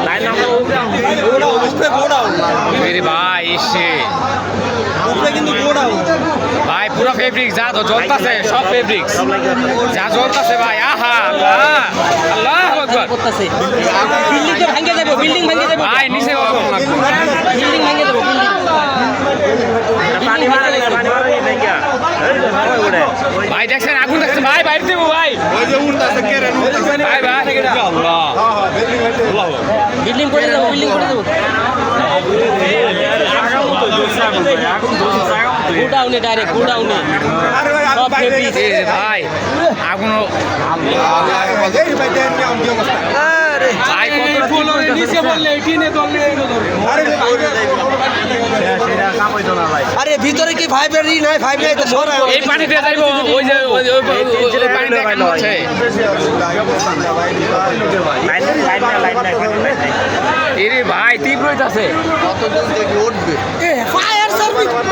line ভাই এসে কিন্তু গোড়াও ভাই পুরো ফেব্রিক যা তো জ্বলতাছে সব ফেব্রিক যা জ্বলতাছে ভাই আহা আল্লাহ আল্লাহ আকবার করতেছে বিল্ডিং তো ভাঙে যাবে বিল্ডিং ভাঙে যাবে ভাই নিচে ওরকম লাগবে বিল্ডিং ভাঙে যাবে পানি মারা নাই গিয়া ভাই দেখছেন আগুন দেখছেন ভাই বাইরে দেবো ভাই ভাই ভাই আল্লাহ বিল্ডিং করে দেবো বিল্ডিং করে দেবো গোডাউনে ডাইরেক্ট গোডাউনে সব ফেব্রিক ভাই আগুন ভাই নিচে বললে এখানে আরে ভিতরে কি ফাইবার ই নাই ফাইবার তো সরা এই পানিতে যাইবো ওই যে ওই পানিতে কাম হচ্ছে লাইন এরে ভাই তীব্র হইতাছে